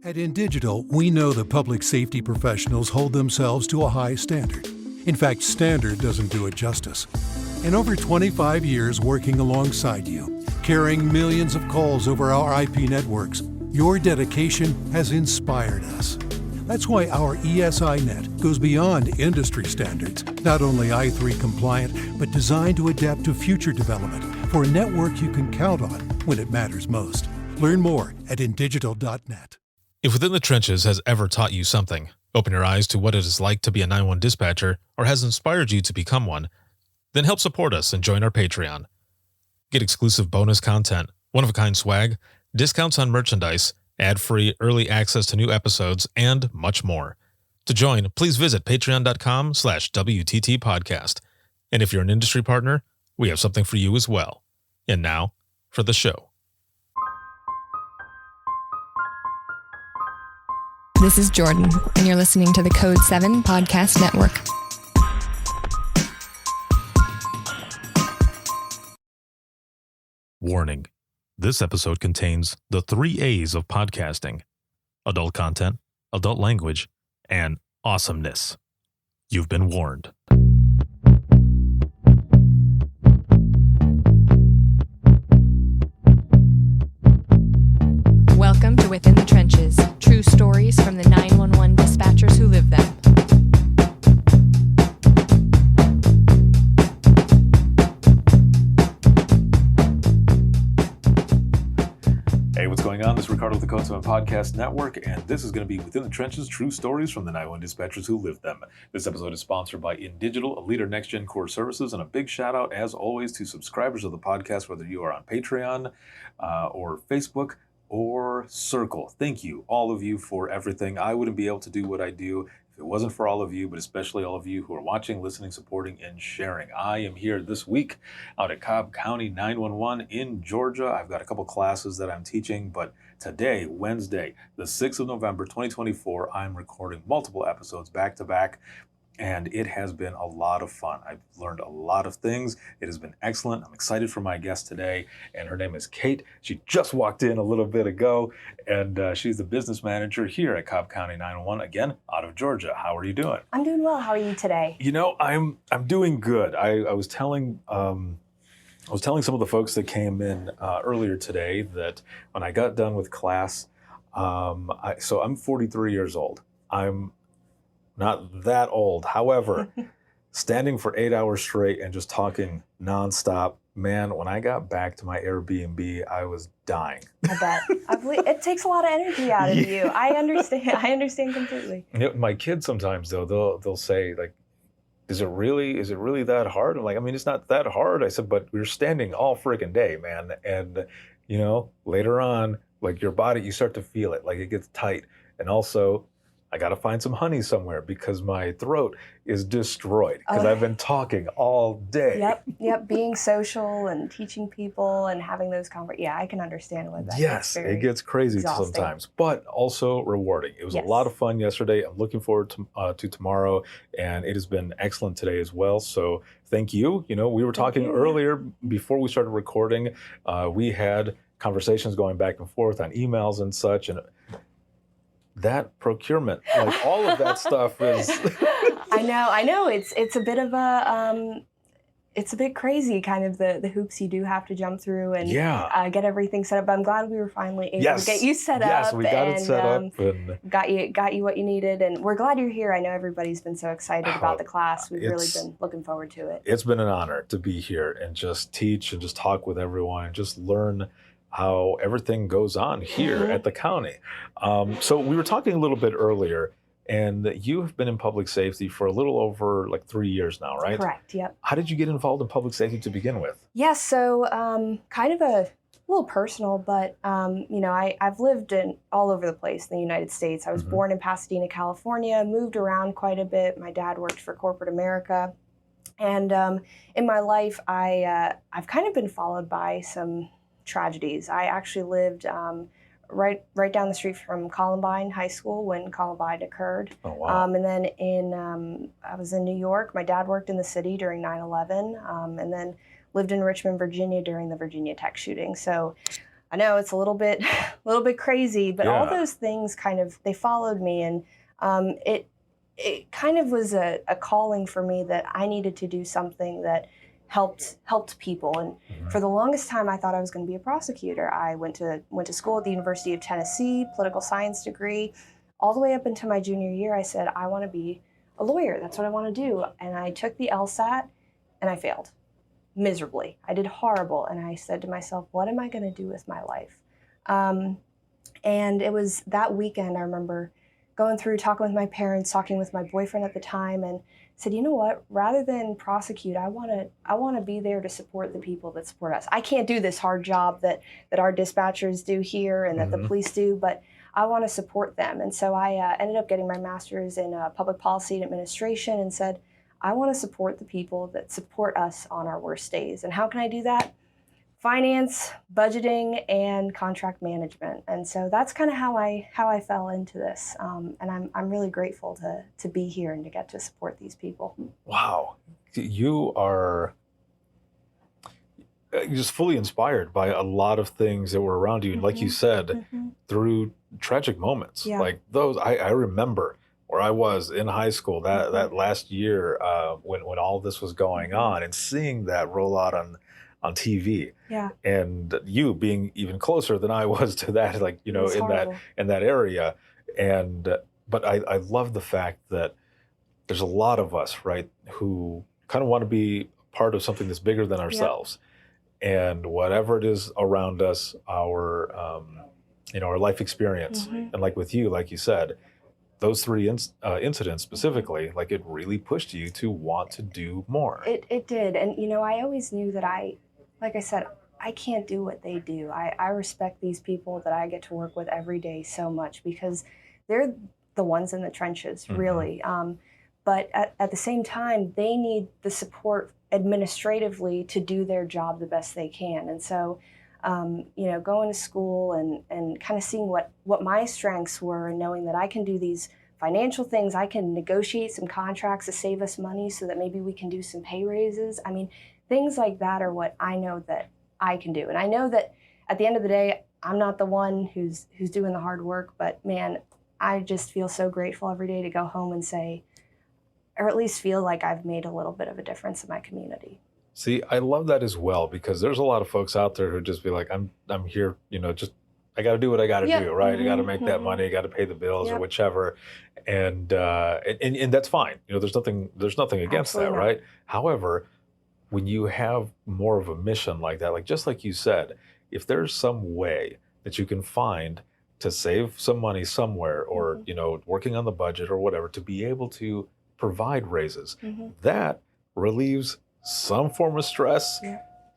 At InDigital, we know that public safety professionals hold themselves to a high standard. In fact, standard doesn't do it justice. In over 25 years working alongside you, carrying millions of calls over our IP networks, your dedication has inspired us. That's why our ESI net goes beyond industry standards, not only I3 compliant, but designed to adapt to future development for a network you can count on when it matters most. Learn more at indigital.net. If Within the Trenches has ever taught you something, open your eyes to what it is like to be a 911 dispatcher, or has inspired you to become one, then help support us and join our Patreon. Get exclusive bonus content, one-of-a-kind swag, discounts on merchandise, ad-free early access to new episodes, and much more. To join, please visit patreon.com/WTT podcast. And if you're an industry partner, we have something for you as well. And now, for the show. This is Jordan, and you're listening to the Code 7 Podcast Network. Warning. This episode contains the 3 A's of podcasting: adult content, adult language, and awesomeness. You've been warned. Welcome to Within the Trenches, true stories from the 911 dispatchers who live them. Hey, what's going on? This is Ricardo with the Code 7 Podcast Network, and this is going to be Within the Trenches, true stories from the 911 dispatchers who live them. This episode is sponsored by InDigital, a leader in next-gen core services, and a big shout-out, as always, to subscribers of the podcast, whether you are on Patreon or Facebook or Circle. Thank you, all of you, for everything. I wouldn't be able to do what I do if it wasn't for all of you, but especially all of you who are watching, listening, supporting, and sharing. I am here this week out at Cobb County 911 in Georgia. I've got a couple classes that I'm teaching, but today, Wednesday, the 6th of November, 2024, I'm recording multiple episodes back to back, and it has been a lot of fun. I've learned a lot of things. It has been excellent. I'm excited for my guest today, and her name is Kate. She just walked in a little bit ago, and she's the business manager here at Cobb County 911, again, out of Georgia. How are you doing? I'm doing well. How are you today? You know, I'm doing good. I was telling some of the folks that came in earlier today that when I got done with class, so I'm 43 years old. I'm not that old. However, standing for 8 hours straight and just talking nonstop, man, when I got back to my Airbnb, I was dying. I bet. It takes a lot of energy out of you. I understand completely. You know, my kids sometimes, though, they'll say, like, is it really that hard? I'm like, I mean, it's not that hard. I said, but we're standing all freaking day, man. And, you know, later on, like, your body, you start to feel it, like it gets tight. And also, I got to find some honey somewhere because my throat is destroyed because I've been talking all day. Yep. Being social and teaching people and having those conversations. Yeah, I can understand what that is. Yes, it gets crazy exhausting sometimes, but also rewarding. It was a lot of fun yesterday. I'm looking forward to tomorrow, and it has been excellent today as well. So thank you. You know, we were talking earlier before we started recording. We had conversations going back and forth on emails and such, and that procurement, like all of that stuff is. I know. It's a bit of it's a bit crazy, kind of the hoops you do have to jump through and get everything set up. But I'm glad we were finally able to get you set up. Yes, we got it set up and got you what you needed. And we're glad you're here. I know everybody's been so excited about the class. We've really been looking forward to it. It's been an honor to be here and just teach and just talk with everyone and just learn how everything goes on here at the county. So we were talking a little bit earlier, and you have been in public safety for a little over like 3 years now, right? Correct, yep. How did you get involved in public safety to begin with? Yeah, so kind of a little personal, but you know, I've lived all over the place in the United States. I was born in Pasadena, California, moved around quite a bit. My dad worked for corporate America. And in my life, I've kind of been followed by some tragedies. I actually lived right down the street from Columbine High School when Columbine occurred. Oh, wow. And then I was in New York. My dad worked in the city during 9/11, and then lived in Richmond, Virginia during the Virginia Tech shooting. So I know it's a little bit, a little bit crazy, but all Yeah. those things kind of, they followed me, and it kind of was a calling for me that I needed to do something that helped people. And for the longest time, I thought I was going to be a prosecutor. I went to school at the University of Tennessee, political science degree. All the way up until my junior year, I said, I want to be a lawyer. That's what I want to do. And I took the LSAT, and I failed miserably. I did horrible. And I said to myself, what am I going to do with my life? And it was that weekend, I remember going through, talking with my parents, talking with my boyfriend at the time, and said, you know what, rather than prosecute, I want to be there to support the people that support us. I can't do this hard job that our dispatchers do here and that the police do, but I want to support them. And so I ended up getting my master's in public policy and administration, and said, I want to support the people that support us on our worst days. And how can I do that? Finance, budgeting, and contract management. And so that's kind of how I fell into this. And I'm really grateful to be here and to get to support these people. Wow. You are just fully inspired by a lot of things that were around you. And like you said, through tragic moments, Yeah. like those, I remember where I was in high school that last year when all this was going on, and seeing that roll out on TV. Yeah. And you being even closer than I was to that, like, you know, It's horrible. in that area. And but I love the fact that there's a lot of us, right, who kind of want to be part of something that's bigger than ourselves. And whatever it is around us, our our life experience, and like with you, like you said, those three incidents specifically, like it really pushed you to want to do more. It did. And, I always knew that like I said, I can't do what they do. I respect these people that I get to work with every day so much, because they're the ones in the trenches, really. But at the same time, they need the support administratively to do their job the best they can. And so, going to school and kind of seeing what my strengths were, and knowing that I can do these financial things, I can negotiate some contracts to save us money so that maybe we can do some pay raises. I mean, things like that are what I know that I can do. And I know that at the end of the day, I'm not the one who's doing the hard work, but man, I just feel so grateful every day to go home and say, or at least feel like I've made a little bit of a difference in my community. See, I love that as well, because there's a lot of folks out there who just be like, I'm here, just I got to do what I got to do, right? I got to make that money, I got to pay the bills or whichever, and that's fine. There's nothing against Absolutely that, not. right? However, when you have more of a mission like that, like just like you said, if there's some way that you can find to save some money somewhere, or working on the budget or whatever, to be able to provide raises, that relieves some form of stress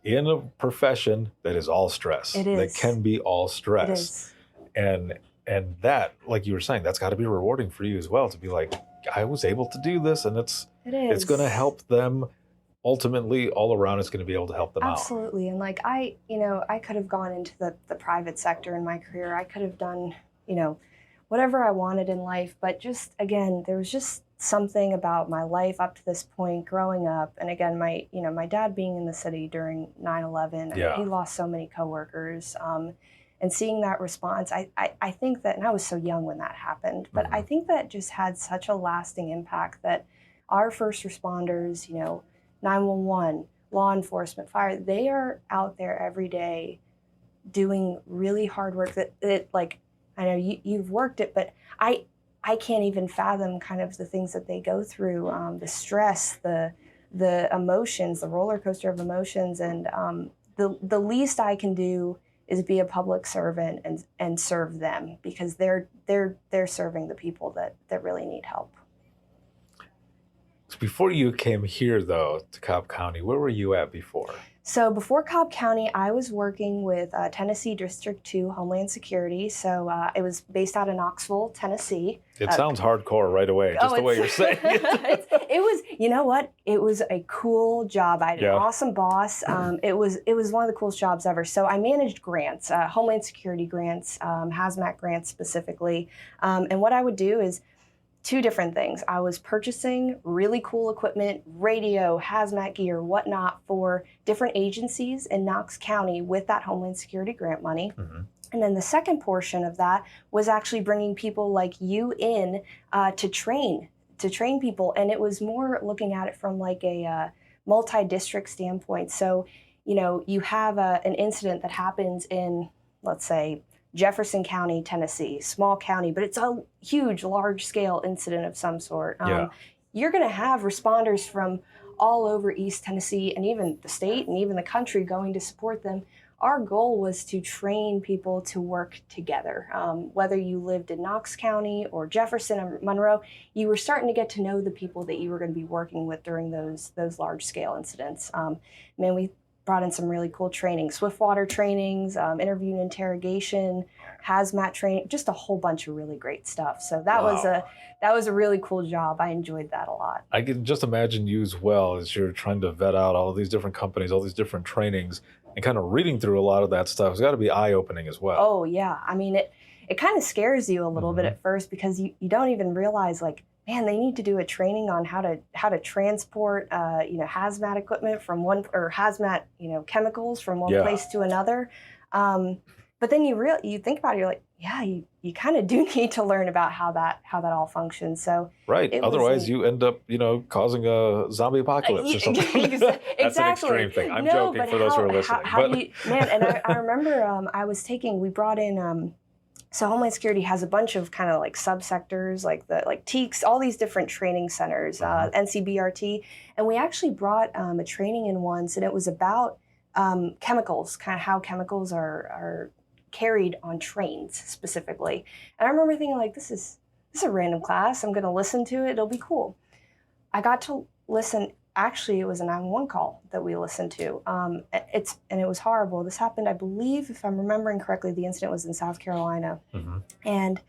in a profession that is all stress. It is. That can be all stress. It is. And that, like you were saying, that's got to be rewarding for you as well, to be like, I was able to do this, and it's going to help them. Ultimately, all around, it's going to be able to help them out. Absolutely. And like I could have gone into the private sector in my career. I could have done, whatever I wanted in life. But just, again, there was just something about my life up to this point, growing up. And again, my dad being in the city during 9/11, he lost so many coworkers. And seeing that response, I think that, and I was so young when that happened, but I think that just had such a lasting impact that our first responders, 911, law enforcement, fire, they are out there every day doing really hard work that like, I know you've worked it, but I can't even fathom kind of the things that they go through, the stress, the emotions, the roller coaster of emotions. And the least I can do is be a public servant and serve them, because they're serving the people that really need help. Before you came here, though, to Cobb County, where were you at before? So before Cobb County, I was working with Tennessee District 2 Homeland Security. So it was based out of Knoxville, Tennessee. It sounds hardcore right away, just the way you're saying it. It was, you know what? It was a cool job. I had an awesome boss. It was one of the coolest jobs ever. So I managed grants, Homeland Security grants, hazmat grants specifically. And what I would do is two different things. I was purchasing really cool equipment, radio, hazmat gear, whatnot, for different agencies in Knox County with that Homeland Security grant money. Mm-hmm. And then the second portion of that was actually bringing people like you in to train people. And it was more looking at it from like a multi-district standpoint. So, you have an incident that happens in, let's say, Jefferson County, Tennessee, small county, but it's a huge, large-scale incident of some sort. You're going to have responders from all over East Tennessee and even the state and even the country going to support them. Our goal was to train people to work together. Whether you lived in Knox County or Jefferson or Monroe, you were starting to get to know the people that you were going to be working with during those large-scale incidents. We brought in some really cool training, swiftwater trainings, interview and interrogation, hazmat training, just a whole bunch of really great stuff. So that was a really cool job. I enjoyed that a lot. I can just imagine you as well, as you're trying to vet out all of these different companies, all these different trainings, and kind of reading through a lot of that stuff. It's got to be eye-opening as well. Oh yeah, it kind of scares you a little bit at first, because you don't even realize, like, man, they need to do a training on how to transport hazmat equipment from one, or hazmat chemicals from one place to another. But then you think about it, you're like, yeah, you kind of do need to learn about how that all functions. So right, otherwise you end up causing a zombie apocalypse or something. Exactly. That's an extreme thing. I'm joking for those who are listening. I was we brought in. So Homeland Security has a bunch of kind of like subsectors, like TEACs, all these different training centers, NCBRT, and we actually brought a training in once, and it was about chemicals, kind of how chemicals are carried on trains specifically. And I remember thinking, like, this is a random class. I'm going to listen to it. It'll be cool. I got to listen. Actually, it was a 911 call that we listened to. And it was horrible. This happened, I believe, if I'm remembering correctly, the incident was in South Carolina. Mm-hmm. And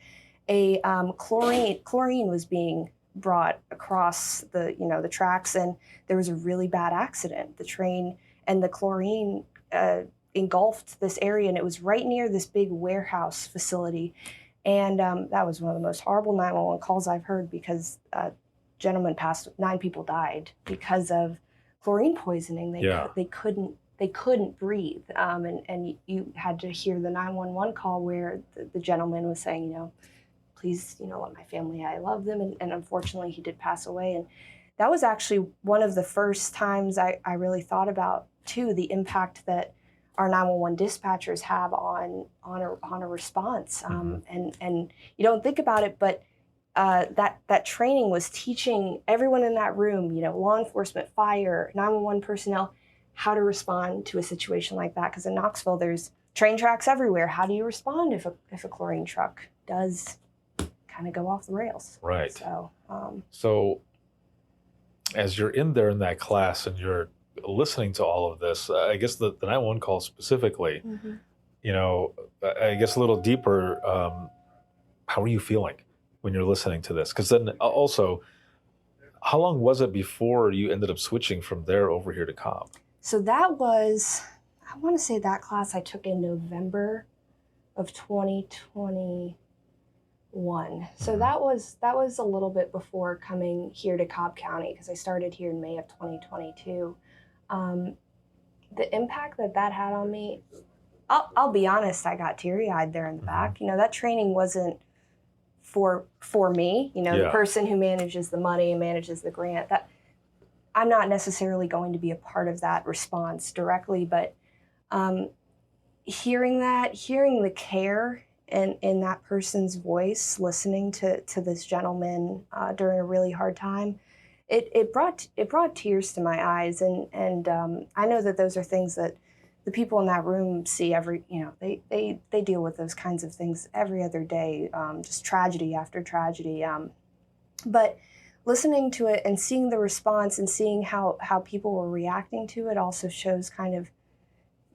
a chlorine was being brought across the tracks, and there was a really bad accident. The train and the chlorine engulfed this area, and it was right near this big warehouse facility. And that was one of the most horrible 911 calls I've heard, because gentleman passed, 9 people died because of chlorine poisoning. They couldn't breathe, and you had to hear the 911 call where the gentleman was saying, please, let my family, I love them, and unfortunately he did pass away. And that was actually one of the first times I really thought about too the impact that our 911 dispatchers have on a response, and you don't think about it, but that training was teaching everyone in that room, law enforcement, fire, 911 personnel, how to respond to a situation like that. Because in Knoxville, there's train tracks everywhere. How do you respond if a chlorine truck does kind of go off the rails? Right. So, as you're in there in that class and you're listening to all of this, I guess the 911 call specifically, I guess a little deeper, how are you feeling when you're listening to this? Because then also, how long was it before you ended up switching from there over here to Cobb? So that was, I want to say that class I took in November of 2021. So that was a little bit before coming here to Cobb County, because I started here in May of 2022. The impact that had on me, I'll be honest, I got teary-eyed there in the back. That training wasn't for me, the person who manages the money and manages the grant. That I'm not necessarily going to be a part of that response directly, but hearing the care in that person's voice, listening to this gentleman during a really hard time, it brought tears to my eyes, and I know that those are things that the people in that room see they deal with those kinds of things every other day, just tragedy after tragedy. But listening to it and seeing the response and seeing how people were reacting to it also shows kind of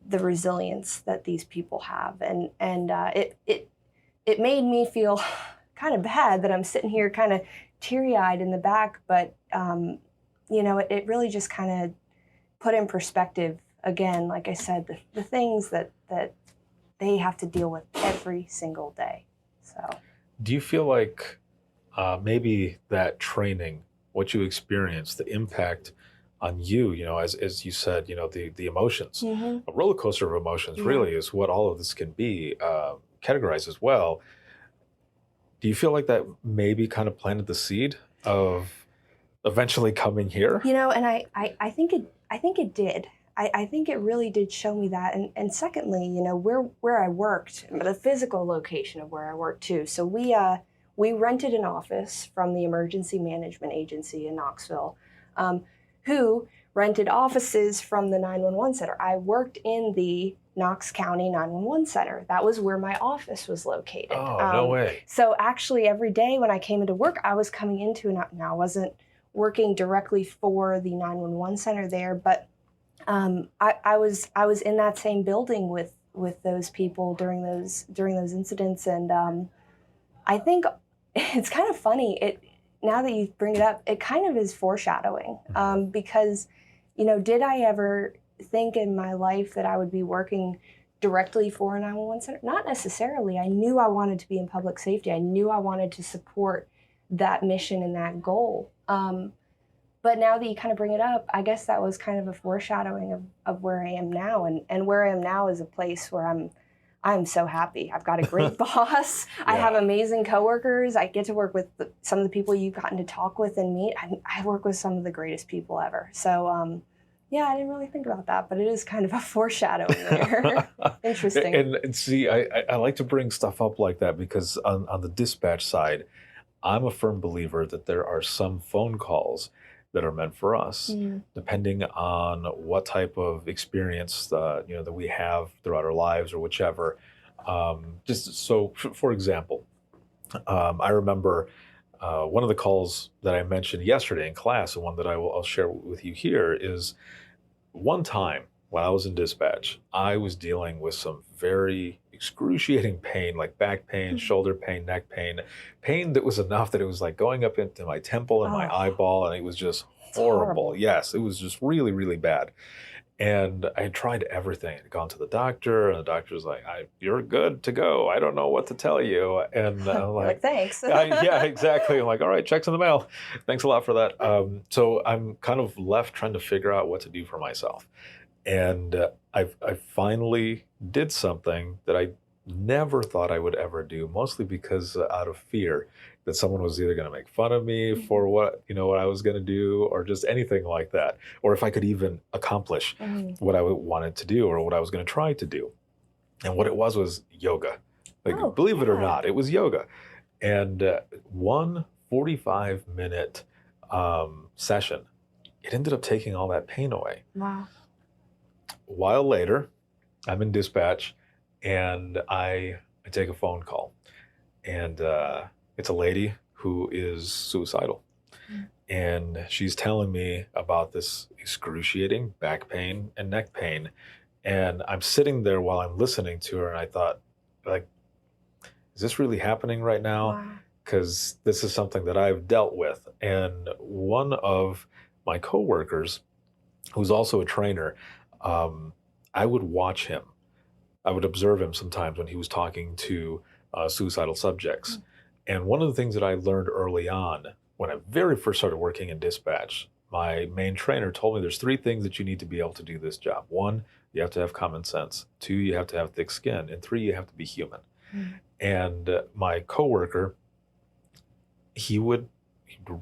the resilience that these people have, and it made me feel kind of bad that I'm sitting here kind of teary-eyed in the back, but it really just kind of put in perspective, again, like I said, the things that they have to deal with every single day. So, do you feel like maybe that training, what you experienced, the impact on you, as you said, the emotions, Mm-hmm. a roller coaster of emotions Yeah. really is what all of this can be categorized as well. Do you feel like that maybe kind of planted the seed of eventually coming here? And I think it did. I think it really did show me that. And secondly, where I worked, the physical location of where I worked too. So we rented an office from the Emergency Management Agency in Knoxville, who rented offices from the 911 center. I worked in the Knox County 911 center. That was where my office was located. Oh, no way. So actually every day when I came into work, I was coming into, now I wasn't working directly for the 911 center there, but I was in that same building with those people during those incidents, and I think it's kind of funny. Now that you bring it up, it kind of is foreshadowing, because did I ever think in my life that I would be working directly for a 911 center? Not necessarily. I knew I wanted to be in public safety. I knew I wanted to support that mission and that goal. But now that you kind of bring it up, I guess that was kind of a foreshadowing of where I am now. And where I am now is a place where I'm so happy. I've got a great boss. Yeah. I have amazing coworkers. I get to work with some of the people you've gotten to talk with and meet. I work with some of the greatest people ever. So, yeah, I didn't really think about that, but it is kind of a foreshadowing there. Interesting. And see, I like to bring stuff up like that because on the dispatch side, I'm a firm believer that there are some phone calls that are meant for us, depending on what type of experience that we have throughout our lives or whichever. Just so, for example, I remember one of the calls that I mentioned yesterday in class, and one that I'll share with you here, is one time when I was in dispatch, I was dealing with some very excruciating pain, like back pain, shoulder pain, neck pain that was enough that it was like going up into my temple and my eyeball, and it was just horrible. Yes, it was just really, really bad. And I had tried everything. I'd gone to the doctor, and the doctor was like, "You're good to go. I don't know what to tell you." And like, thanks. Yeah, exactly. I'm like, all right, checks in the mail. Thanks a lot for that. So I'm kind of left trying to figure out what to do for myself. And I finally did something that I never thought I would ever do, mostly because out of fear that someone was either going to make fun of me for what I was going to do, or just anything like that, or if I could even accomplish what I wanted to do or what I was going to try to do. And what it was yoga. Like, believe it or not, it was yoga. And one 45-minute session, it ended up taking all that pain away. Wow. A while later, I'm in dispatch, and I take a phone call, and it's a lady who is suicidal, and she's telling me about this excruciating back pain and neck pain, and I'm sitting there while I'm listening to her, and I thought, like, is this really happening right now? Because this is something that I've dealt with. And one of my coworkers, who's also a trainer, I would watch him. I would observe him sometimes when he was talking to suicidal subjects. And one of the things that I learned early on, when I very first started working in dispatch, my main trainer told me there's 3 things that you need to be able to do this job. 1, you have to have common sense. 2, you have to have thick skin. And 3, you have to be human. And my coworker, he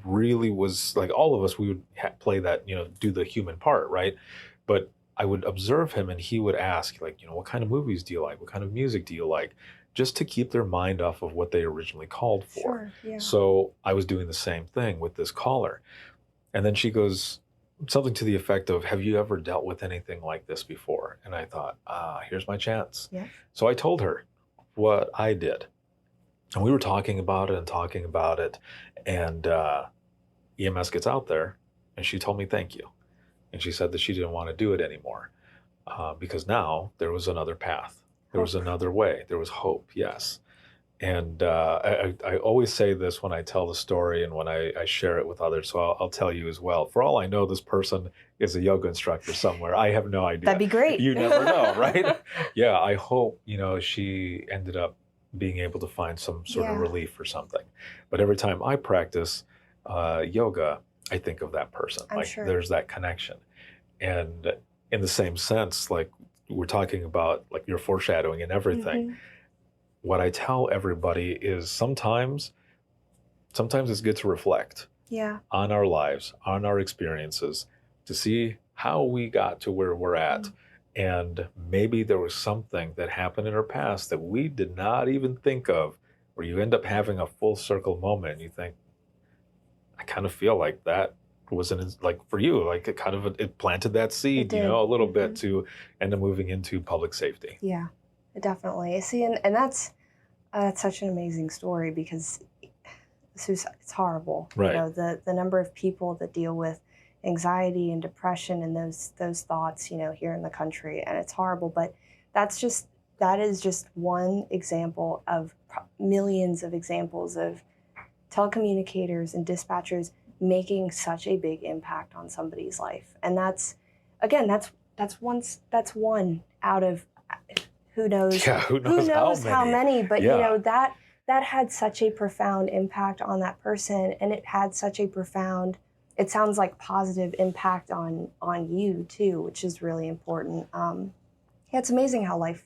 really was like, all of us, we would play that, do the human part, right? But I would observe him, and he would ask, like, what kind of movies do you like? What kind of music do you like? Just to keep their mind off of what they originally called for. Sure, yeah. So I was doing the same thing with this caller. And then she goes something to the effect of, have you ever dealt with anything like this before? And I thought, here's my chance. Yeah. So I told her what I did. And we were talking about it. And EMS gets out there, and she told me thank you. And she said that she didn't want to do it anymore because now there was another path. There was another way. There was hope, yes. And I always say this when I tell the story and when I share it with others, so I'll tell you as well. For all I know, this person is a yoga instructor somewhere. I have no idea. That'd be great. You never know, right? Yeah, I hope, she ended up being able to find some sort of Yeah. relief or something. But every time I practice yoga, I think of that person. I'm Like sure. there's that connection. And in the same sense, like we're talking about like your foreshadowing and everything, Mhm. what I tell everybody is sometimes it's good to reflect Yeah. on our lives, on our experiences, to see how we got to where we're at. And maybe there was something that happened in our past that we did not even think of, where you end up having a full circle moment and you think, I kind of feel like that wasn't like for you, like it kind of it planted that seed, It you know, a did. little bit to end up moving into public safety. Yeah, definitely. See, and that's such an amazing story because it's horrible. Right. You know, the number of people that deal with anxiety and depression and those thoughts, you know, here in the country, and it's horrible. But that is just one example of millions of examples of telecommunicators and dispatchers making such a big impact on somebody's life. And that's one out of who knows Yeah, who knows how many, but Yeah. you know, that had such a profound impact on that person, and it had such a profound, it sounds like, positive impact on you too, which is really important. Yeah, it's amazing how life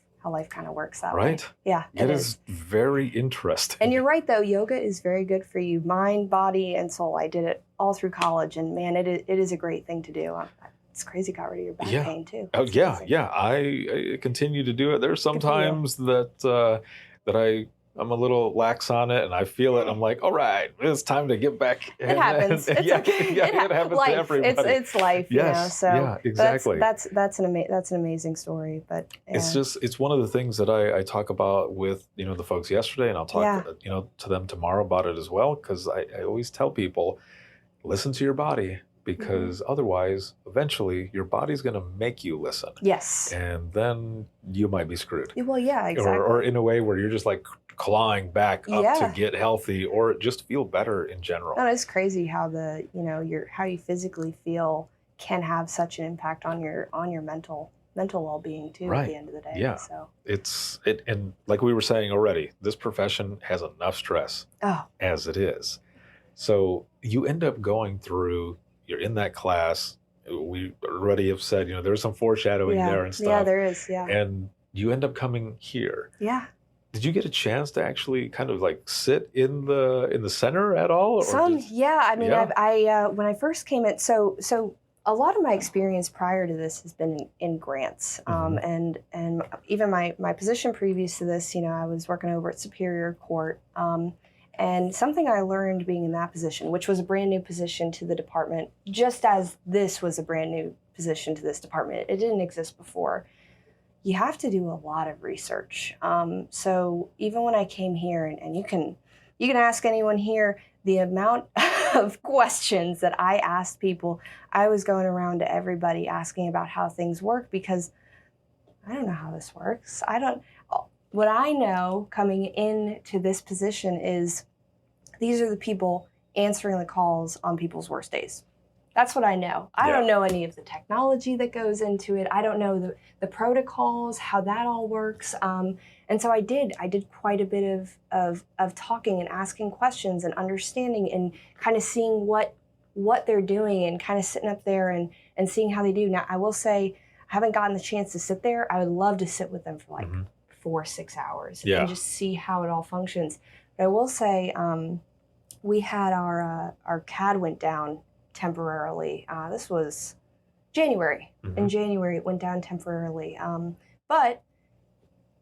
kind of works that way. Right? Yeah, It is very interesting. and you're right, though. Yoga is very good for you, mind, body, and soul. I did it all through college, and man, it is a great thing to do. It's crazy got rid of your back Yeah. pain too. Oh It's yeah, amazing. yeah. I continue to do it. There's for you. sometimes that I'm a little lax on it, and I feel it. I'm like, all right, it's time to get back. It happens. It's yeah, okay. yeah, it happens life. to everybody. It's life, Yes, you know. So yeah, exactly. That's an amazing story. But yeah. It's one of the things that I talk about with the folks yesterday, and I'll talk to them tomorrow about it as well, because I always tell people, listen to your body, because otherwise, eventually, your body's going to make you listen. Yes. And then you might be screwed. Well, yeah, exactly. Or in a way where you're just like clawing back up to Yeah. get healthy or just feel better in general. No, it's crazy how how you physically feel can have such an impact on your mental well-being too. Right. At the end of the day. Yeah. So. And like we were saying already, this profession has enough stress as it is. So you end up going through, you're in that class. We already have said, there's some foreshadowing there and stuff. Yeah, there is. Yeah. And you end up coming here. Yeah. Did you get a chance to actually kind of like sit in the center at all? Yeah. I mean, Yeah. I when I first came in, so a lot of my experience prior to this has been in grants, and even my position previous to this, I was working over at Superior Court, and something I learned being in that position, which was a brand new position to the department, just as this was a brand new position to this department. It didn't exist before. You have to do a lot of research. So even when I came here, and you can ask anyone here, the amount of questions that I asked people, I was going around to everybody asking about how things work, because I don't know how this works. What I know coming into this position is these are the people answering the calls on people's worst days. That's what I know. I don't know any of the technology that goes into it. I don't know the protocols, how that all works. And so I did quite a bit of talking and asking questions and understanding and kind of seeing what they're doing and kind of sitting up there and seeing how they do. Now, I will say, I haven't gotten the chance to sit there. I would love to sit with them for like 4 or 6 hours and just see how it all functions. But I will say, we had our CAD went down temporarily. This was January. In January, it went down temporarily. But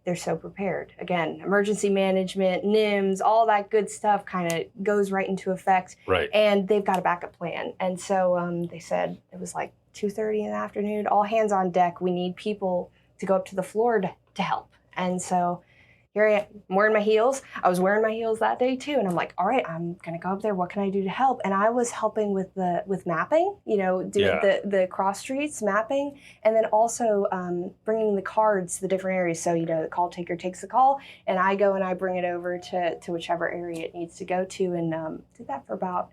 they're so prepared. Again, emergency management, NIMS, all that good stuff kind of goes right into effect. Right. And they've got a backup plan. And so they said it was like 2:30 in the afternoon, all hands on deck. We need people to go up to the floor to help. And so here I am, I'm wearing my heels. I was wearing my heels that day too. And I'm like, all right, I'm going to go up there. What can I do to help? And I was helping with mapping, doing the cross streets mapping, and then also bringing the cards to the different areas. So, the call taker takes the call and I go and I bring it over to whichever area it needs to go to, and did that for about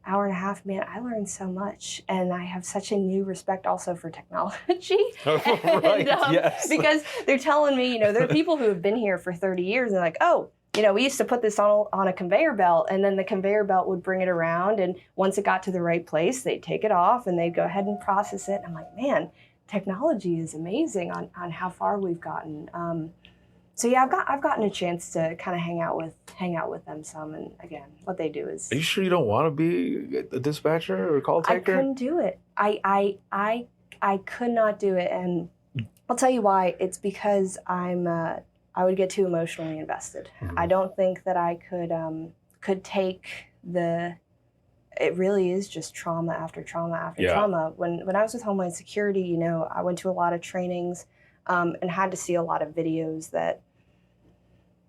hour and a half, man, I learned so much. And I have such a new respect also for technology. Right, yes. Because they're telling me, there are people who have been here for 30 years and they're like, oh, we used to put this on a conveyor belt, and then the conveyor belt would bring it around, and once it got to the right place, they'd take it off and they'd go ahead and process it. I'm like, man, technology is amazing on how far we've gotten. So yeah, I've gotten a chance to kind of hang out with them some, and again, what they do is. Are you sure you don't want to be a dispatcher or a call taker? I couldn't do it. I could not do it, and I'll tell you why. It's because I would get too emotionally invested. Mm-hmm. I don't think that I could take it really is just trauma after trauma after trauma. When I was with Homeland Security, I went to a lot of trainings and had to see a lot of videos that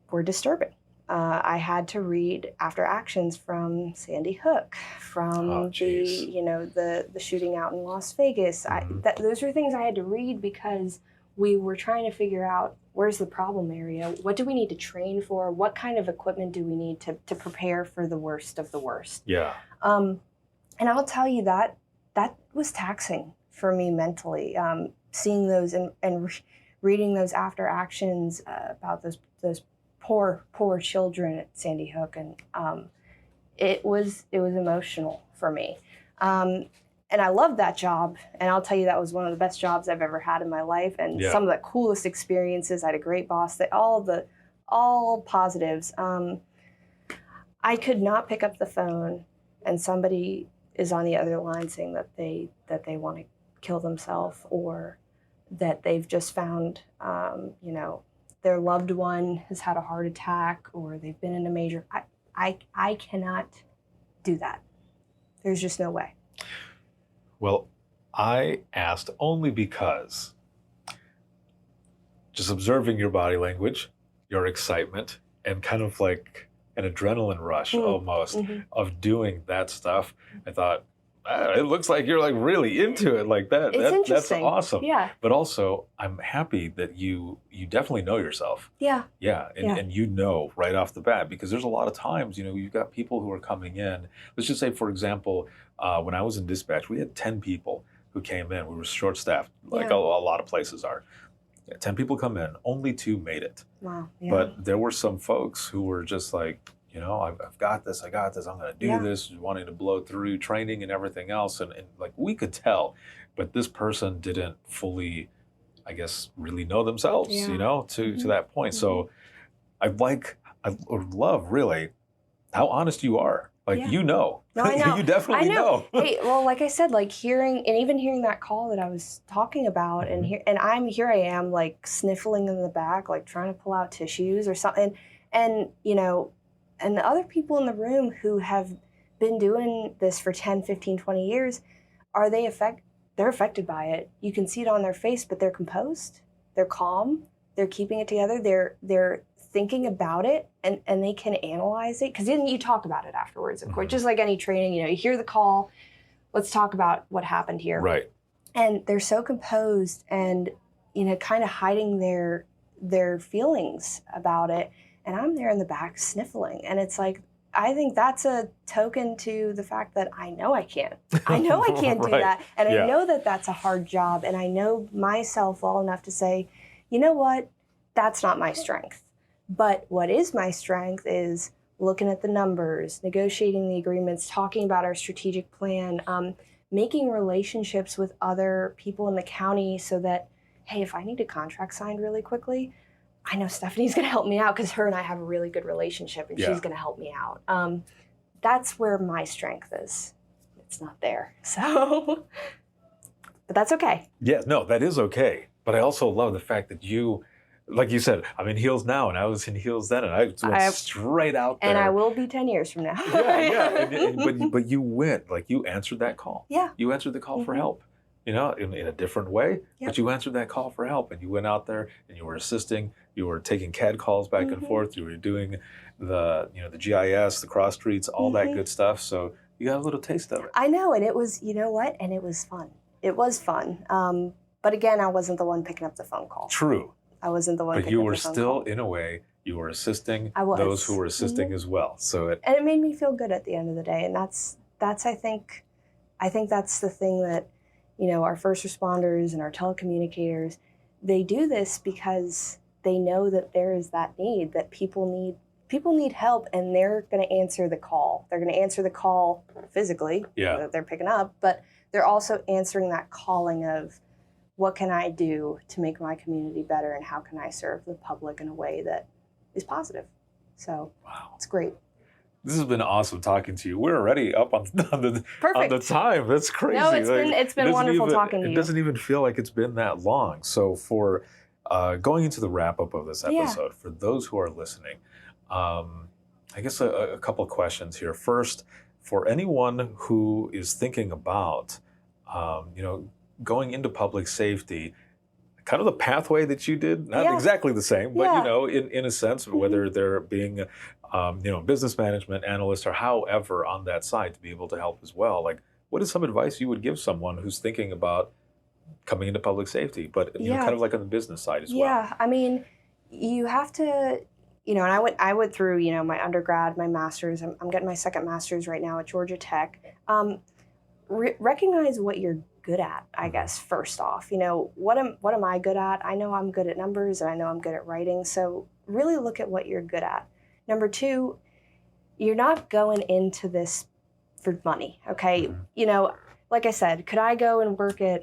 were disturbing. I had to read after actions from Sandy Hook, from the shooting out in Las Vegas. Mm-hmm. Those are things I had to read because we were trying to figure out where's the problem area, what do we need to train for, what kind of equipment do we need to prepare for the worst of the worst. Yeah. And I'll tell you that was taxing for me mentally, seeing those and reading those after actions about those poor children at Sandy Hook, and it was emotional for me. And I loved that job, and I'll tell you that was one of the best jobs I've ever had in my life, and some of the coolest experiences. I had a great boss. All positives. I could not pick up the phone, and somebody is on the other line saying that they want to kill themselves, or that they've just found their loved one has had a heart attack, or they've been in a major. I cannot do that. There's just no way. Well, I asked only because just observing your body language, your excitement, and kind of like an adrenaline rush almost of doing that stuff, I thought, it looks like you're like really into it like that. It's That's interesting. awesome. Yeah. But also, I'm happy that you definitely know yourself. Yeah. Yeah. And you know right off the bat, because there's a lot of times, you've got people who are coming in. Let's just say, for example, when I was in dispatch, we had 10 people who came in. We were short-staffed, like a lot of places are. 10 people come in, only 2 made it. Wow. Yeah. But there were some folks who were just like, I've got this, I'm going to do this, wanting to blow through training and everything else. And like, we could tell, but this person didn't fully, I guess, really know themselves, to that point. So I love really how honest you are. Like, No, I know. You definitely know. Hey, well, like I said, like hearing that call that I was talking about, and here I am, like sniffling in the back, like trying to pull out tissues or something. And, and the other people in the room who have been doing this for 10, 15, 20 years, they're affected by it. You can see it on their face, but they're composed, they're calm, they're keeping it together, they're thinking about it, and they can analyze it, because then you talk about it afterwards, of course, just like any training, you hear the call, let's talk about what happened here. Right. And they're so composed and, kind of hiding their feelings about it. And I'm there in the back sniffling. And it's like, I think that's a token to the fact that I know I can't. I know I can't do that. And I know that that's a hard job. And I know myself well enough to say, you know what? That's not my strength. But what is my strength is looking at the numbers, negotiating the agreements, talking about our strategic plan, making relationships with other people in the county so that, hey, if I need a contract signed really quickly, I know Stephanie's going to help me out, because her and I have a really good relationship, and she's going to help me out. That's where my strength is. It's not there. So, but that's okay. Yeah, no, that is okay. But I also love the fact that you, like you said, I'm in heels now, and I was in heels then, and I went straight out there. And I will be 10 years from now. But you went, like, you answered that call. Yeah. You answered the call for help. In a different way, but you answered that call for help, and you went out there and you were assisting, you were taking CAD calls back and forth, you were doing the GIS, the cross streets, all that good stuff. So you got a little taste of it. I know, and it was, and it was fun. It was fun. But again, I wasn't the one picking up the phone call. True. I wasn't the one But picking you up were the phone still, call. in a way, you were assisting I was. those who were assisting as well. So and it made me feel good at the end of the day, and that's that's I think that's the thing that, our first responders and our telecommunicators, they do this because they know that there is that need, that people need help, and they're going to answer the call. They're going to answer the call physically that they're picking up, but they're also answering that calling of, what can I do to make my community better, and how can I serve the public in a way that is positive? So It's great. This has been awesome talking to you. We're already up on the time. That's crazy. No, it's been wonderful talking to you. It doesn't even feel like it's been that long. So for going into the wrap up of this episode, for those who are listening, I guess a couple of questions here. First, for anyone who is thinking about, going into public safety, kind of the pathway that you did, not exactly the same, but in a sense, whether they're being, business management analyst or however on that side to be able to help as well. Like, what is some advice you would give someone who's thinking about coming into public safety, but kind of like on the business side as well? Yeah, I mean, you have to, and I went through, my undergrad, my master's. I'm getting my second master's right now at Georgia Tech. Recognize what you're good at, I guess, first off. What am I good at? I know I'm good at numbers, and I know I'm good at writing. So really look at what you're good at. Number two, you're not going into this for money, okay? Like I said, could I go and work at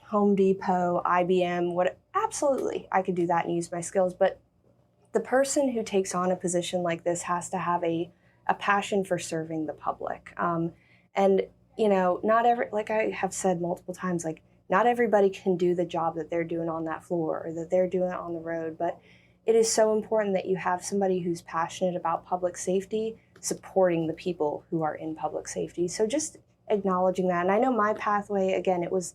Home Depot, IBM? Absolutely, I could do that and use my skills. But the person who takes on a position like this has to have a passion for serving the public. And not like I have said multiple times, like, not everybody can do the job that they're doing on that floor or that they're doing on the road, but it is so important that you have somebody who's passionate about public safety supporting the people who are in public safety. So just acknowledging that. And I know my pathway, again, it was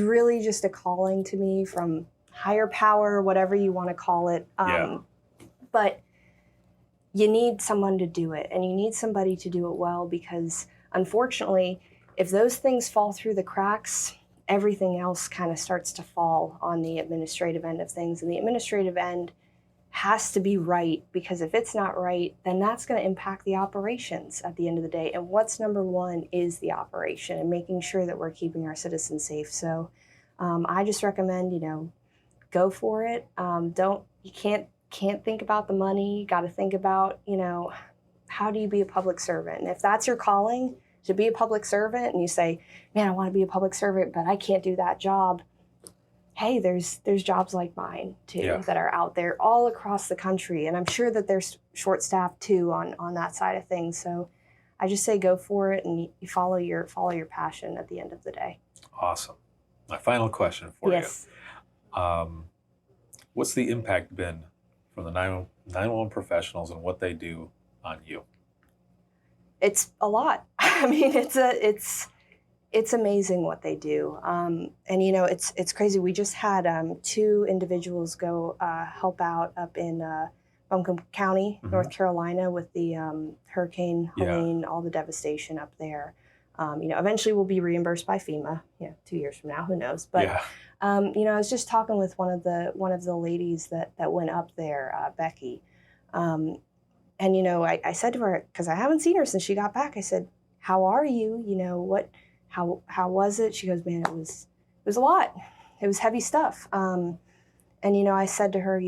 really just a calling to me from higher power, whatever you want to call it. But you need someone to do it, and you need somebody to do it well, because unfortunately, if those things fall through the cracks, everything else kind of starts to fall on the administrative end of things. And the administrative end has to be right, because if it's not right, then that's going to impact the operations at the end of the day. And what's number one is the operation and making sure that we're keeping our citizens safe. So I just recommend, go for it. You can't think about the money. You got to think about, how do you be a public servant? And if that's your calling, to be a public servant, and you say, man, I want to be a public servant, but I can't do that job. Hey, there's jobs like mine too that are out there all across the country. And I'm sure that there's short-staffed too on that side of things. So I just say go for it, and you follow your passion at the end of the day. Awesome. My final question for you. What's the impact been from the 911 professionals and what they do on you? It's a lot. I mean, it's amazing what they do. And it's crazy. We just had 2 individuals go help out up in Cobb County, North Carolina, with the Hurricane Helene, all the devastation up there. Eventually we'll be reimbursed by FEMA. 2 years from now, who knows? But I was just talking with one of the ladies that went up there, Becky. And, I said to her, because I haven't seen her since she got back, I said, how are you? How was it? She goes, man, it was a lot. It was heavy stuff. And, I said to her,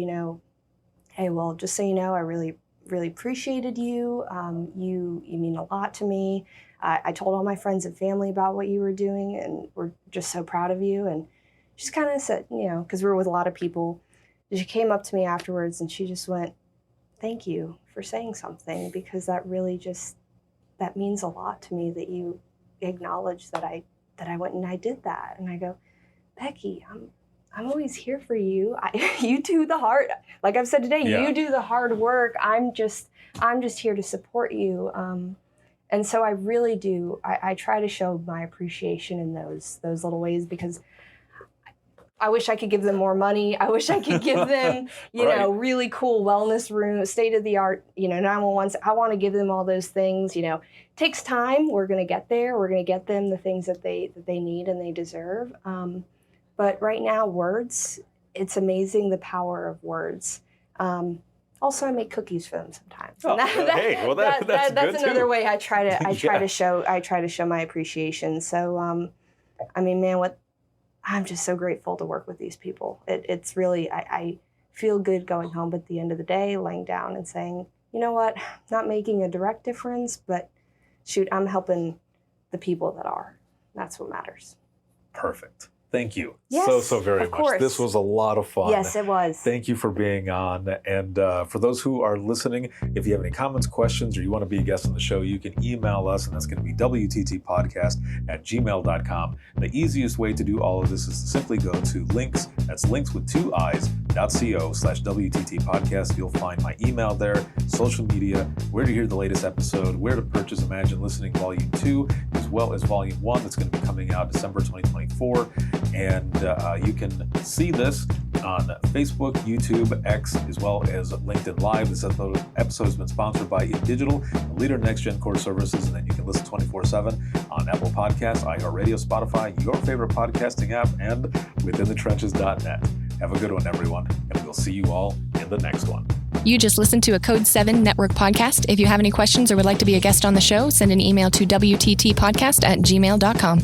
hey, well, just so you know, I really, really appreciated you. You mean a lot to me. I told all my friends and family about what you were doing, and we're just so proud of you. And she kind of said, because we were with a lot of people, she came up to me afterwards and she just went, thank you for saying something, because that really that means a lot to me, that you acknowledge that I went and I did that. And I go, Becky, I'm always here for you. You do the hard, like I've said today, you do the hard work. I'm just here to support you. And so I really do. I try to show my appreciation in those little ways, because I wish I could give them more money. I wish I could give them, really cool wellness room, state of the art, 911s. I want to give them all those things. It takes time. We're going to get there. We're going to get them the things that they need and they deserve. But right now, words, it's amazing the power of words. Also, I make cookies for them sometimes. Oh, And that's good another too. way I try Yeah. to show my appreciation. So, I mean, man, I'm just so grateful to work with these people. It's really, I feel good going home at the end of the day, laying down and saying, you know what, not making a direct difference, but shoot, I'm helping the people that are. That's what matters. Perfect. Thank you Yes, so very of much. course. This was a lot of fun. Yes, it was. Thank you for being on. And for those who are listening, if you have any comments, questions, or you want to be a guest on the show, you can email us, and that's going to be wttpodcast@gmail.com. The easiest way to do all of this is to simply go to links, that's links with 2 i's.co/WTT podcast. You'll find my email there, social media, where to hear the latest episode, where to purchase Imagine Listening Volume 2, as well as Volume 1 that's going to be coming out December 2024. And you can see this on Facebook, YouTube, X, as well as LinkedIn Live. This episode has been sponsored by InDigital, a leader in next-gen core services, and then you can listen 24/7 on Apple Podcasts, iHeartRadio, Spotify, your favorite podcasting app, and withinthetrenches.net. Have a good one, everyone, and we'll see you all in the next one. You just listened to a Code 7 Network podcast. If you have any questions or would like to be a guest on the show, send an email to wttpodcast@gmail.com.